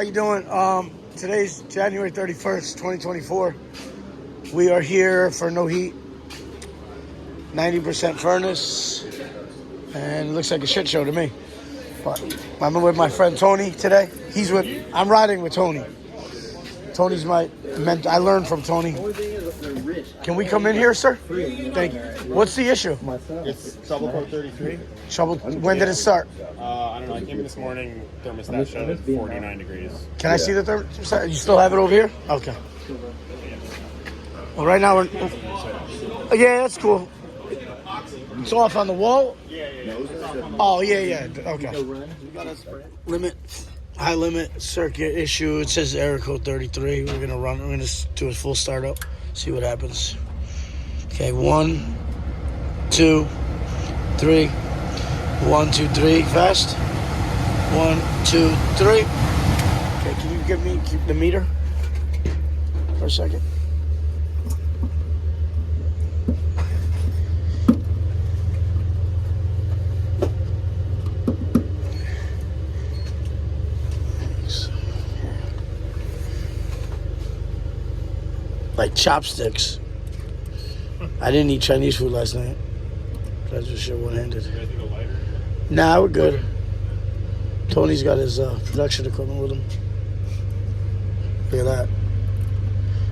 you doing? Today's January 31st, 2024. We are here for no heat, 90% furnace, and it looks like a shit show to me. But I'm with my friend Tony today. I'm riding with Tony. Tony's my mentor. I learned from Tony. Can we come in here, sir? Thank you. What's the issue? It's trouble code 33. Trouble. When did it start? I don't know. I came in this morning. Thermostat showed 49 degrees. Can I see the thermostat? You still have it over here? Okay. Well, right now we're. Yeah, that's cool. It's off on the wall? Yeah. Oh, yeah. Okay. Limit. High limit circuit issue. It says error code 33. We're gonna do a full startup. See what happens. Okay, 1, 2, 3. 1, 2, 3. Fast. 1, 2, 3. Okay, can you give me the meter for a second? Like chopsticks. I didn't eat Chinese food last night. That's just shit one-handed. You guys need a lighter? Nah, we're good. Tony's got his production equipment with him. Look at that.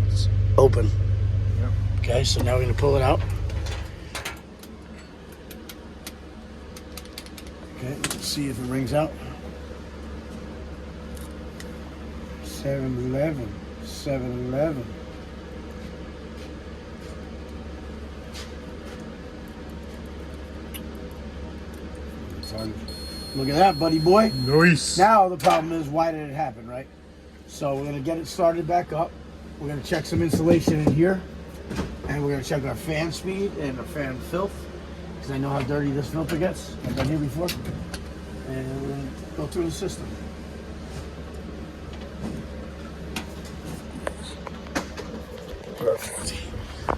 It's open. Yep. Okay, so now we're going to pull it out. Okay, let's see if it rings out. 7-Eleven. 7-Eleven. Look at that, buddy boy. Nice. Now the problem is, why did it happen, right? So we're going to get it started back up. We're going to check some insulation in here. And we're going to check our fan speed and our fan filth. Because I know how dirty this filter gets. I've been here before. And we're going to go through the system. Perfect.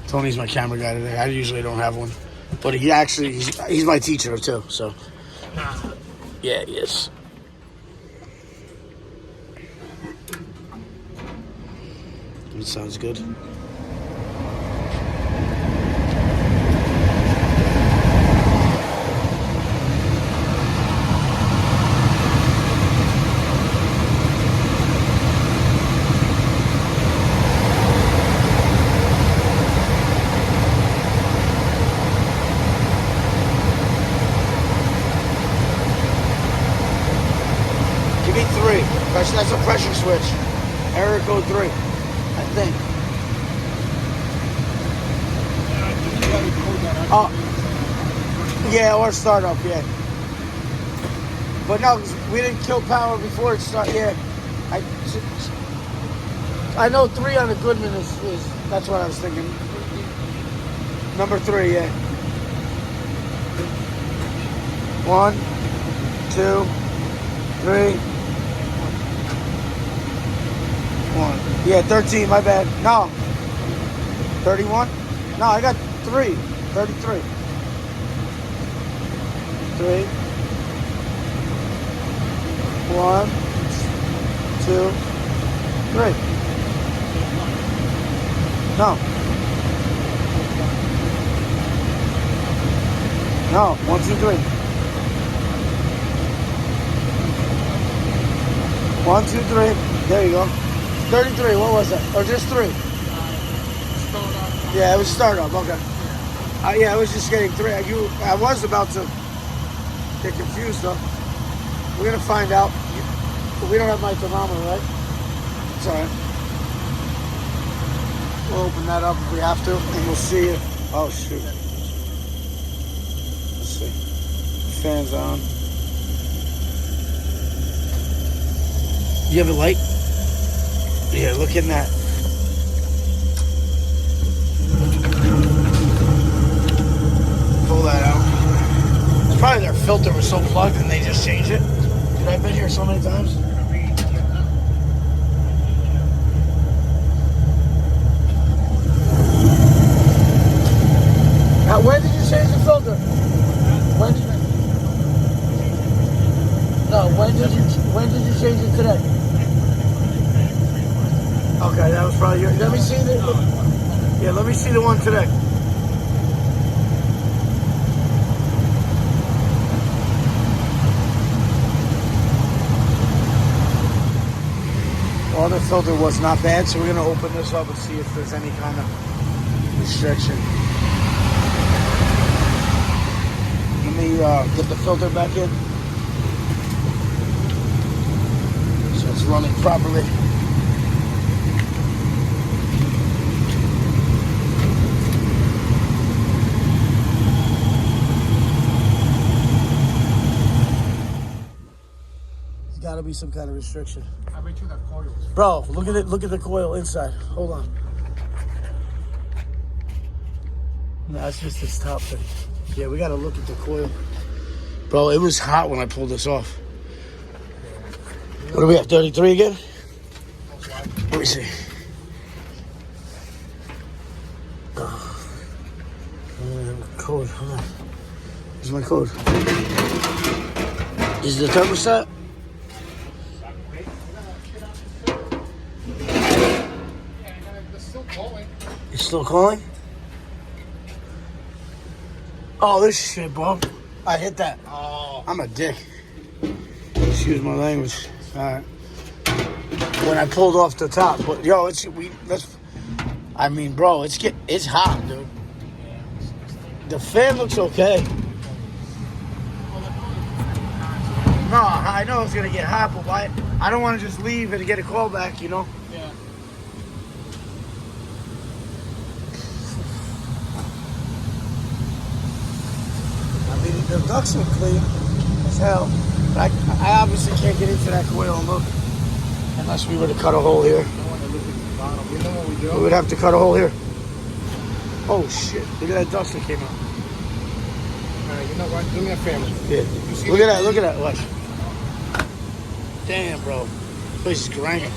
Tony's my camera guy today. I usually don't have one. But he's my teacher too, so. Yeah, he is. It sounds good. That's a pressure switch. Error code 3, I think. Oh, yeah, or startup, yeah. But no, we didn't kill power before it started. Yeah, I know 3 on the Goodman is. That's what I was thinking. Number 3, yeah. 1, 2, 3. 1. Yeah, 13, my bad. No. 31? No, I got 3. 33. 3. 1, 2, 3. No. No, 1, 2, 3. 1, 2, 3. There you go. 33, what was that? Or just 3? Yeah, it was startup, okay. Yeah, I was just getting 3. I was about to get confused though. We're going to find out. We don't have my thermometer, right? It's alright. We'll open that up if we have to, and we'll see if... Oh, shoot. Let's see. Fan's on. You have a light? Yeah, look in that. Pull that out. It's probably their filter was so plugged and they just changed it. Dude, I've been here so many times. Now, when did you change the filter? When did you change it today? let me see the one today. Well, the filter was not bad, so we're going to open this up and see if there's any kind of restriction. Let me get the filter back in. So it's running properly. There's got to be some kind of restriction. I bet you the coils. Bro, look at it. Look at the coil inside. Hold on. No, that's just this top thing. Yeah, we got to look at the coil. Bro, it was hot when I pulled this off. What do we have, 33 again? Let me see. Code, hold on. Here's my code. Is the thermostat? It's still calling? Oh, this shit, bro. I hit that. Oh. I'm a dick. Excuse my language. All right. When I pulled off the top, but yo, I mean, bro, it's hot, dude. The fan looks okay. No, I know it's gonna get hot, but I don't want to just leave and get a call back, you know. Yeah. I mean, the ducts look clean as hell. But I obviously can't get into that coil and look unless we were to cut a hole here. I want to look at the bottom. You know what we do? We would have to cut a hole here. Oh shit! Look at that dust that came out. All right, you know what? Do me a favor. Yeah. Look at that! Look at that! Watch. Damn, bro. This place is grinding.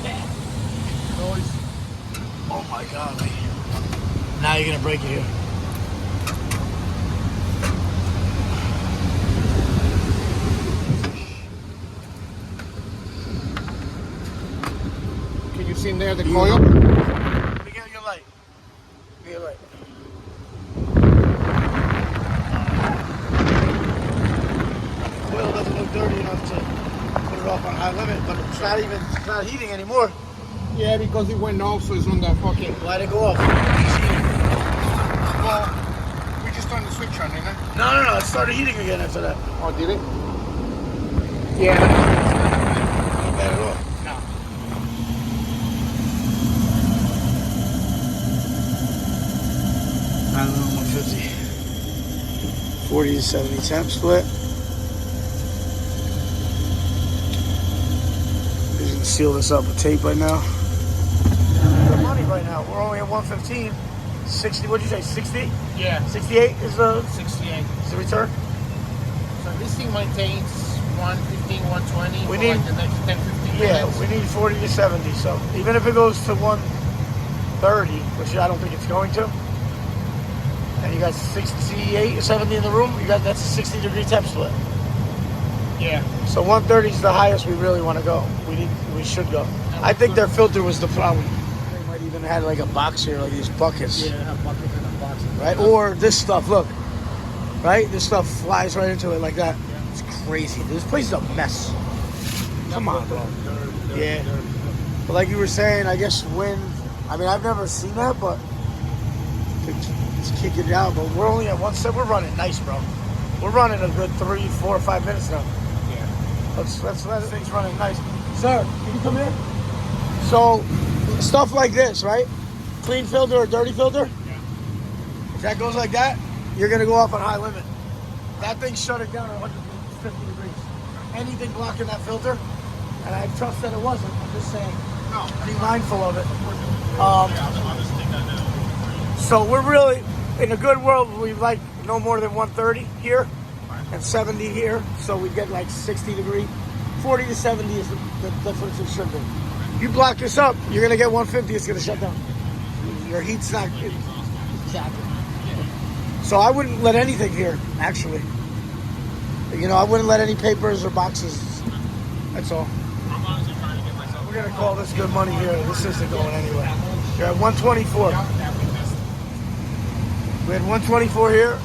Oh my god, man. Now you're gonna break it here. Can you see in there the coil? Let me get your light. Give me your light. The coil doesn't look dirty enough to put it off on high limit, but it's not heating anymore. Yeah, because it went off, so it's on the fucking. Why'd it go off? Well, we just turned the switch on, didn't it? No. It started heating again after that. Oh, did it? Yeah. Not bad at all. No. I don't know, 150. 40 to 70 temp split. We're just gonna seal this up with tape right now. The money right now, we're only at 115. 60, what'd you say, 60? Yeah. 68 is the 68. return? So this thing maintains 115, 120 We for need- like the next 10, 15 Yeah, minutes. we need 40 to 70. So even if it goes to 130, which I don't think it's going to, and you got 68 or 70 in the room, that's a 60-degree temp split. Yeah. So 130 is the highest we really want to go. We should go. I think their filter was the problem. They might even had like a box here, like these buckets, Yeah, a bucket and a box. right? Or this stuff. Look, right? This stuff flies right into it like that. Yeah. It's crazy. This place is a mess. Come on, bro. Yeah. But like you were saying, I guess wind. I mean, I've never seen that, but it's kicking it out. But we're only at one step. We're running nice, bro. We're running a good 3, 4, or 5 minutes now. Yeah. Let's let things running nice. Sir, can you come in? So, stuff like this, right? Clean filter or dirty filter? Yeah. If that goes like that, you're going to go off on high limit. That thing shut it down at 150 degrees. Anything blocking that filter, and I trust that it wasn't. I'm just saying, No. be mindful of it. Yeah, So we're really, in a good world, we like no more than 130 here and 70 here. So we get like 60 degree. 40 to 70 is the difference it should be. You block this up, you're going to get 150, it's going to shut down. Your heat's not... Exactly. So I wouldn't let anything here, actually. You know, I wouldn't let any papers or boxes. That's all. I'm honestly trying to get myself. We're going to call this good money here. This isn't going anywhere. You're at 124. We had 124 here.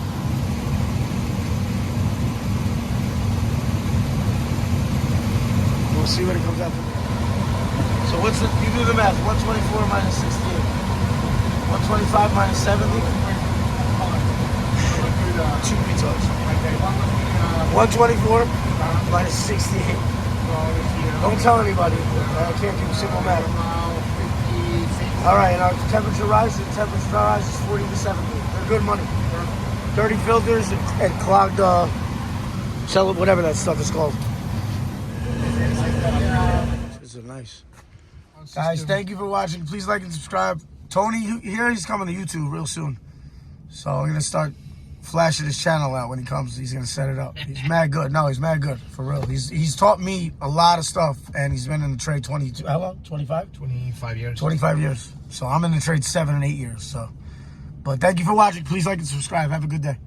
We'll see what it comes out to. So what's the, you do the math, 124 minus 68. 125 minus 70? Two retards. 124 minus 68. Don't tell anybody. I can't do simple math. All right, and our temperature rises. The temperature rises 40 to 70. They're good money. Dirty filters and clogged, whatever that stuff is called. These are nice. Guys, thank you for watching. Please like and subscribe. Tony, here he's coming to YouTube real soon. So I'm going to start flashing his channel out when he comes. He's going to set it up. He's mad good. No, he's mad good, for real. He's taught me a lot of stuff, and he's been in the trade 22, how long? 25? 25 years. 25 years. So I'm in the trade 7 and 8 years. So, but thank you for watching. Please like and subscribe. Have a good day.